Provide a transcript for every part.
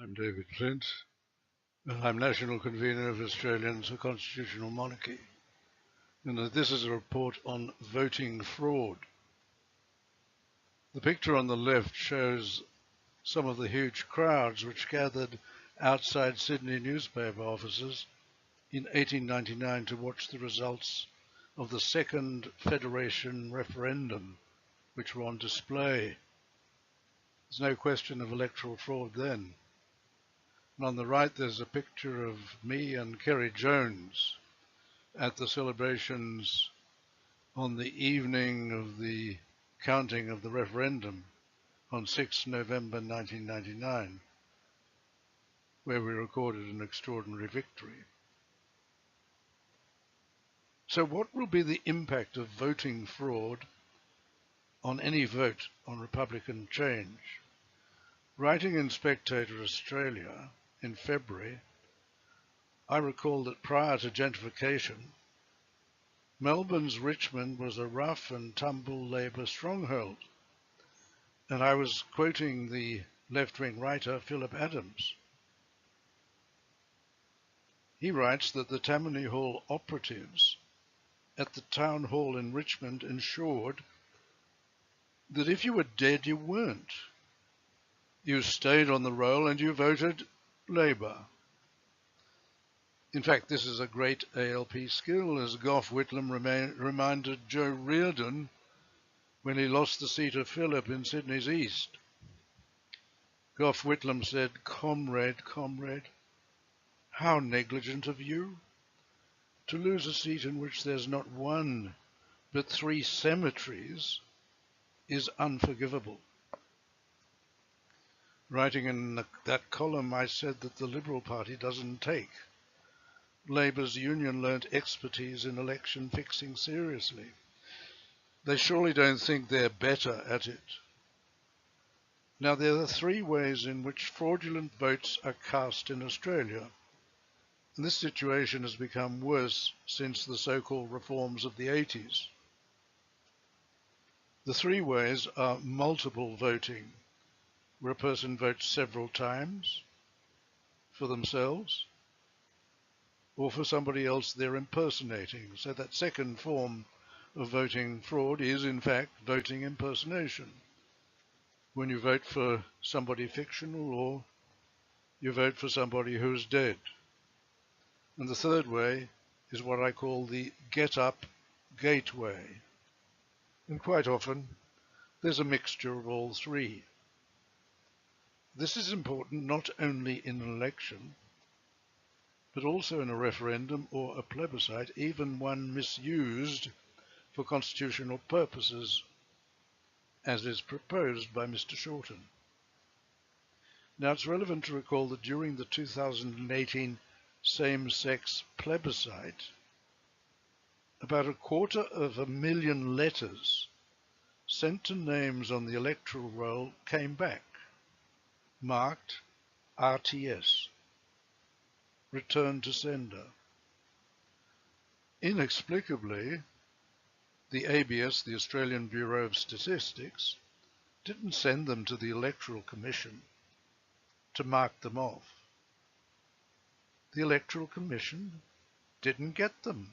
I'm David Flint, and I'm National Convener of Australians for Constitutional Monarchy. And this is a report on voting fraud. The picture on the left shows some of the huge crowds which gathered outside Sydney newspaper offices in 1899 to watch the results of the second Federation referendum, which were on display. There's no question of electoral fraud then. And on the right, there's a picture of me and Kerry Jones at the celebrations on the evening of the counting of the referendum on 6 November 1999, where we recorded an extraordinary victory. So what will be the impact of voting fraud on any vote on Republican change? Writing in Spectator Australia in February, I recall that prior to gentrification, Melbourne's Richmond was a rough and tumble Labour stronghold. And I was quoting the left-wing writer Philip Adams. He writes that the Tammany Hall operatives at the town hall in Richmond ensured that if you were dead, you weren't. You stayed on the roll and you voted Labour. In fact, this is a great ALP skill, as Gough Whitlam reminded Joe Reardon when he lost the seat of Phillip in Sydney's East. Gough Whitlam said, "Comrade, comrade, how negligent of you to lose a seat in which there's not one but 3 cemeteries is unforgivable." Writing in that column, I said that the Liberal Party doesn't take Labour's union-learnt expertise in election fixing seriously. They surely don't think they're better at it. Now, there are 3 ways in which fraudulent votes are cast in Australia, and this situation has become worse since the so-called reforms of the 80s. The 3 ways are multiple voting, where a person votes several times for themselves or for somebody else they're impersonating. So that second form of voting fraud is, in fact, voting impersonation, when you vote for somebody fictional or you vote for somebody who's dead. And the third way is what I call the get-up gateway. And quite often, there's a mixture of all 3. This is important not only in an election, but also in a referendum or a plebiscite, even one misused for constitutional purposes, as is proposed by Mr. Shorten. Now, it's relevant to recall that during the 2018 same-sex plebiscite, about 250,000 letters sent to names on the electoral roll came back, marked RTS, returned to sender. Inexplicably, the ABS, the Australian Bureau of Statistics, didn't send them to the Electoral Commission to mark them off. The Electoral Commission didn't get them.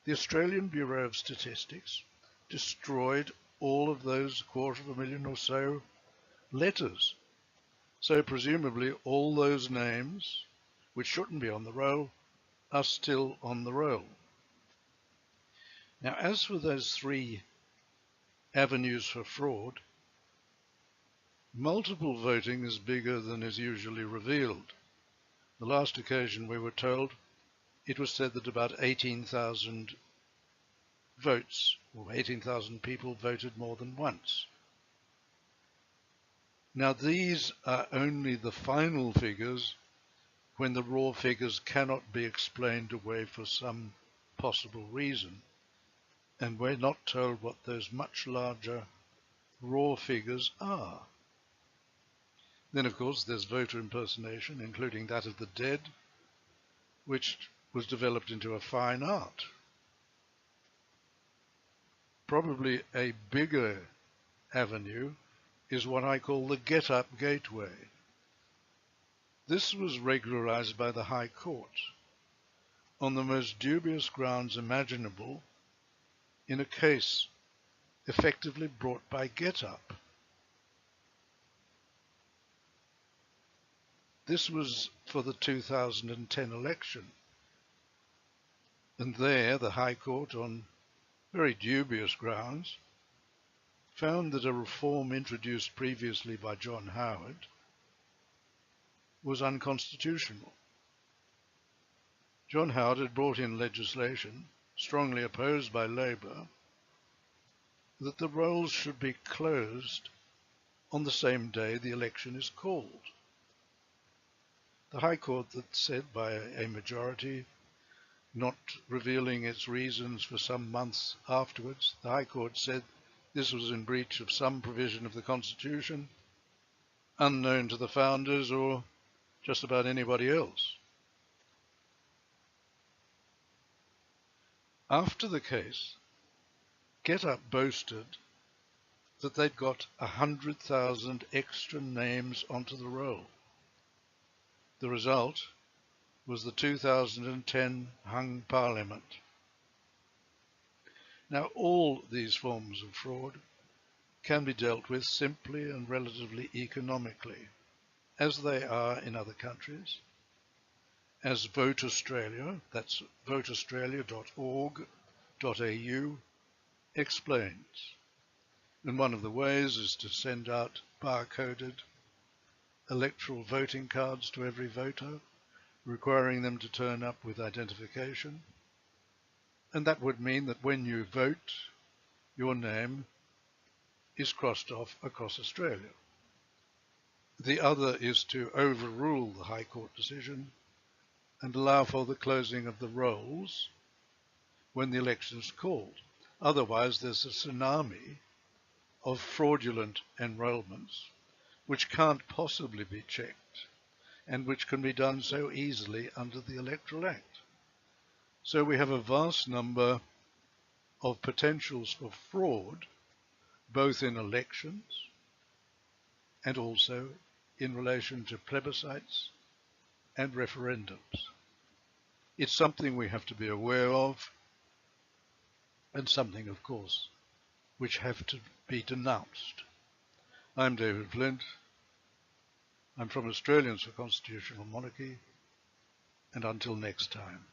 The Australian Bureau of Statistics destroyed all of those 250,000 or so letters. So presumably all those names, which shouldn't be on the roll, are still on the roll. Now, as for those 3 avenues for fraud, multiple voting is bigger than is usually revealed. The last occasion we were told, it was said that about 18,000 votes, or 18,000 people voted more than once. Now, these are only the final figures when the raw figures cannot be explained away for some possible reason, and we're not told what those much larger raw figures are. Then, of course, there's voter impersonation, including that of the dead, which was developed into a fine art. Probably a bigger avenue is what I call the get-up gateway. This was regularized by the High Court on the most dubious grounds imaginable in a case effectively brought by Get-Up. This was for the 2010 election, and there the High Court, on very dubious grounds, found that a reform introduced previously by John Howard was unconstitutional. John Howard had brought in legislation, strongly opposed by Labour, that the rolls should be closed on the same day the election is called. The High Court that said by a majority, not revealing its reasons for some months afterwards, the High Court said this was in breach of some provision of the Constitution, unknown to the founders or just about anybody else. After the case, Get-Up boasted that they'd got 100,000 extra names onto the roll. The result was the 2010 hung Parliament. Now, all these forms of fraud can be dealt with simply and relatively economically, as they are in other countries, as Vote Australia, that's voteaustralia.org.au, explains. And one of the ways is to send out barcoded electoral voting cards to every voter, requiring them to turn up with identification. And that would mean that when you vote, your name is crossed off across Australia. The other is to overrule the High Court decision and allow for the closing of the rolls when the election is called. Otherwise, there's a tsunami of fraudulent enrolments which can't possibly be checked and which can be done so easily under the Electoral Act. So we have a vast number of potentials for fraud, both in elections and also in relation to plebiscites and referendums. It's something we have to be aware of, and something, of course, which have to be denounced. I'm David Flint. I'm from Australians for Constitutional Monarchy, and until next time.